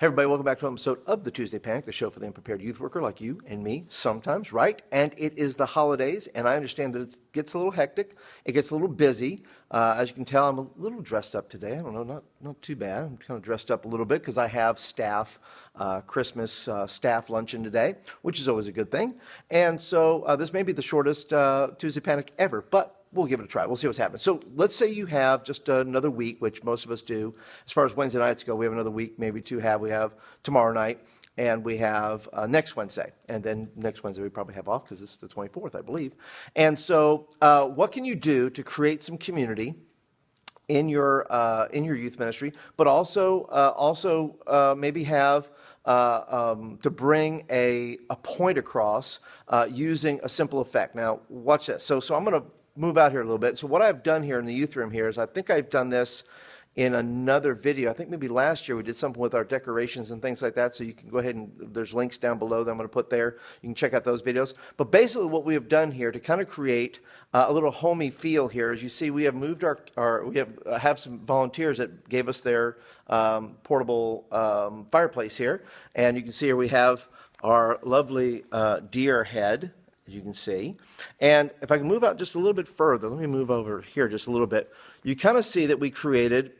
Hey everybody, welcome back to an episode of the Tuesday Panic, the show for the unprepared youth worker like you and me sometimes, right? And it is the holidays, and I understand that it gets a little hectic, it gets a little busy. As you can tell, I'm a little dressed up today. I don't know, not too bad. I'm kind of dressed up a little bit because I have Christmas staff luncheon today, which is always a good thing. And so this may be the shortest Tuesday Panic ever, but we'll give it a try. We'll see what's happening. So let's say you have just another week, which most of us do. As far as Wednesday nights go, we have another week maybe to have. We have tomorrow night, and we have next Wednesday. And then next Wednesday we probably have off because it's the 24th, I believe. And so what can you do to create some community in your youth ministry, but also maybe have to bring a point across using a simple effect. Now, watch this. So I'm going to move out here a little bit. So what I've done here in the youth room here is I think I've done this in another video. I think maybe last year we did something with our decorations and things like that. So you can go ahead and there's links down below that I'm going to put there. You can check out those videos. But basically what we have done here to kind of create a little homey feel here, as you see, we have moved we have some volunteers that gave us their portable fireplace here. And you can see here we have our lovely deer head, as you can see. And if I can move out just a little bit further, let me move over here just a little bit. You kind of see that we created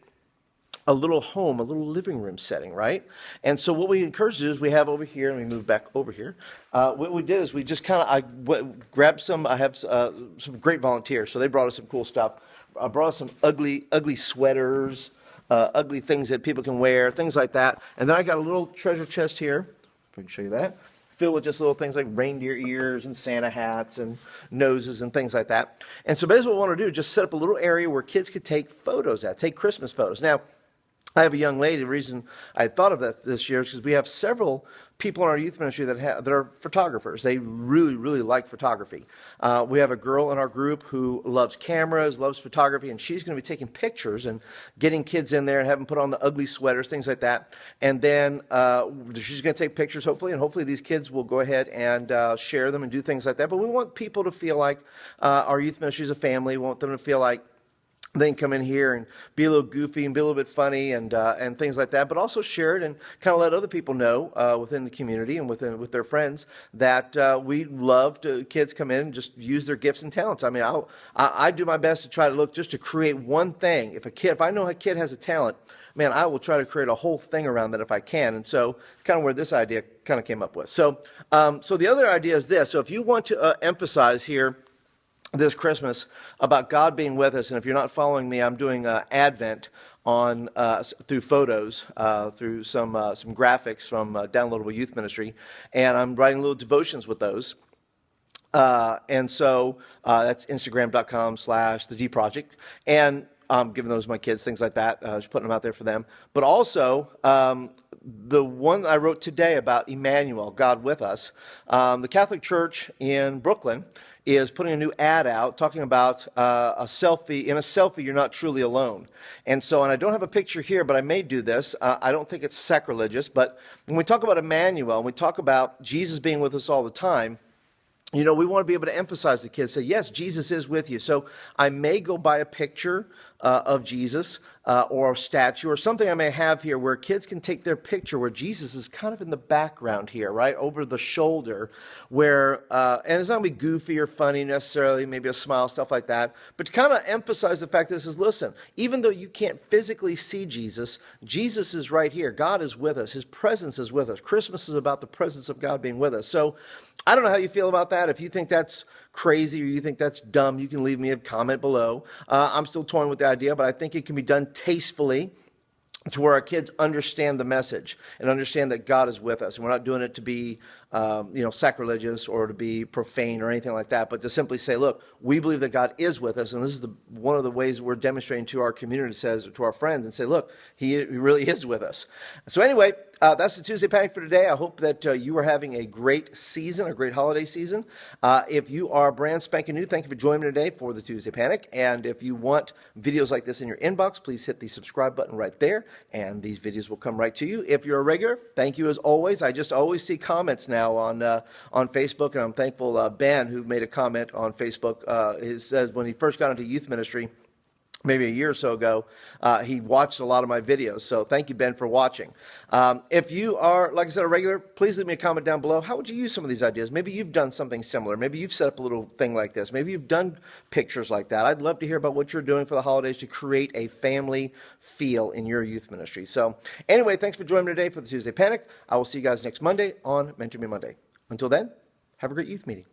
a little home, a little living room setting, right? And so what we encourage to do is we have over here, and we move back over here. What we did is we just kind of, grabbed some, I have some great volunteers, so they brought us some cool stuff. I brought us some ugly sweaters, ugly things that people can wear, things like that. And then I got a little treasure chest here, if I can show you that, filled with just little things like reindeer ears and Santa hats and noses and things like that. And so basically what we want to do is just set up a little area where kids could take photos take Christmas photos. Now, I have a young lady. The reason I thought of that this year is because we have several people in our youth ministry that are photographers. They really, really like photography. We have a girl in our group who loves cameras, loves photography, and she's going to be taking pictures and getting kids in there and having them put on the ugly sweaters, things like that. And then she's going to take pictures, hopefully, and hopefully these kids will go ahead and share them and do things like that. But we want people to feel like our youth ministry is a family. We want them to feel like they can come in here and be a little goofy and be a little bit funny and things like that, but also share it and kind of let other people know within the community and with their friends that we love to kids come in and just use their gifts and talents. I mean, I do my best to try to look just to create one thing. If I know a kid has a talent, man, I will try to create a whole thing around that if I can. And so kind of where this idea kind of came up with. So the other idea is this. So if you want to emphasize here this Christmas about God being with us, and if you're not following me, I'm doing Advent on through photos, through some graphics from Downloadable Youth Ministry, and I'm writing little devotions with those. And so that's Instagram.com/The D Project, and I'm giving those to my kids, things like that, just putting them out there for them. But also, the one I wrote today about Emmanuel, God with us, the Catholic Church in Brooklyn is putting a new ad out talking about a selfie. In a selfie, you're not truly alone. And I don't have a picture here, but I may do this. I don't think it's sacrilegious, but when we talk about Emmanuel, and we talk about Jesus being with us all the time, you know, we want to be able to emphasize the kids, say, yes, Jesus is with you. So I may go buy a picture of Jesus or a statue or something I may have here where kids can take their picture where Jesus is kind of in the background here, right, over the shoulder, where, and it's not going to be goofy or funny necessarily, maybe a smile, stuff like that, but to kind of emphasize the fact that this is, listen, even though you can't physically see Jesus, Jesus is right here. God is with us. His presence is with us. Christmas is about the presence of God being with us. So I don't know how you feel about that. If you think that's crazy or you think that's dumb, you can leave me a comment below. I'm still toying with the idea, but I think it can be done tastefully to where our kids understand the message and understand that God is with us. And we're not doing it to be sacrilegious or to be profane or anything like that, but to simply say, look, we believe that God is with us. And this is one of the ways we're demonstrating to our community, to our friends, and say, look, he really is with us. So anyway, that's the Tuesday Panic for today. I hope that you are having a great season, a great holiday season. If you are brand spanking new, thank you for joining me today for the Tuesday Panic. And if you want videos like this in your inbox, please hit the subscribe button right there, and these videos will come right to you. If you're a regular, thank you as always. I just always see comments now on Facebook, and I'm thankful Ben, who made a comment on Facebook, he says when he first got into youth ministry, maybe a year or so ago, he watched a lot of my videos. So thank you, Ben, for watching. If you are, like I said, a regular, please leave me a comment down below. How would you use some of these ideas? Maybe you've done something similar. Maybe you've set up a little thing like this. Maybe you've done pictures like that. I'd love to hear about what you're doing for the holidays to create a family feel in your youth ministry. So anyway, thanks for joining me today for the Tuesday Panic. I will see you guys next Monday on Mentor Me Monday. Until then, have a great youth meeting.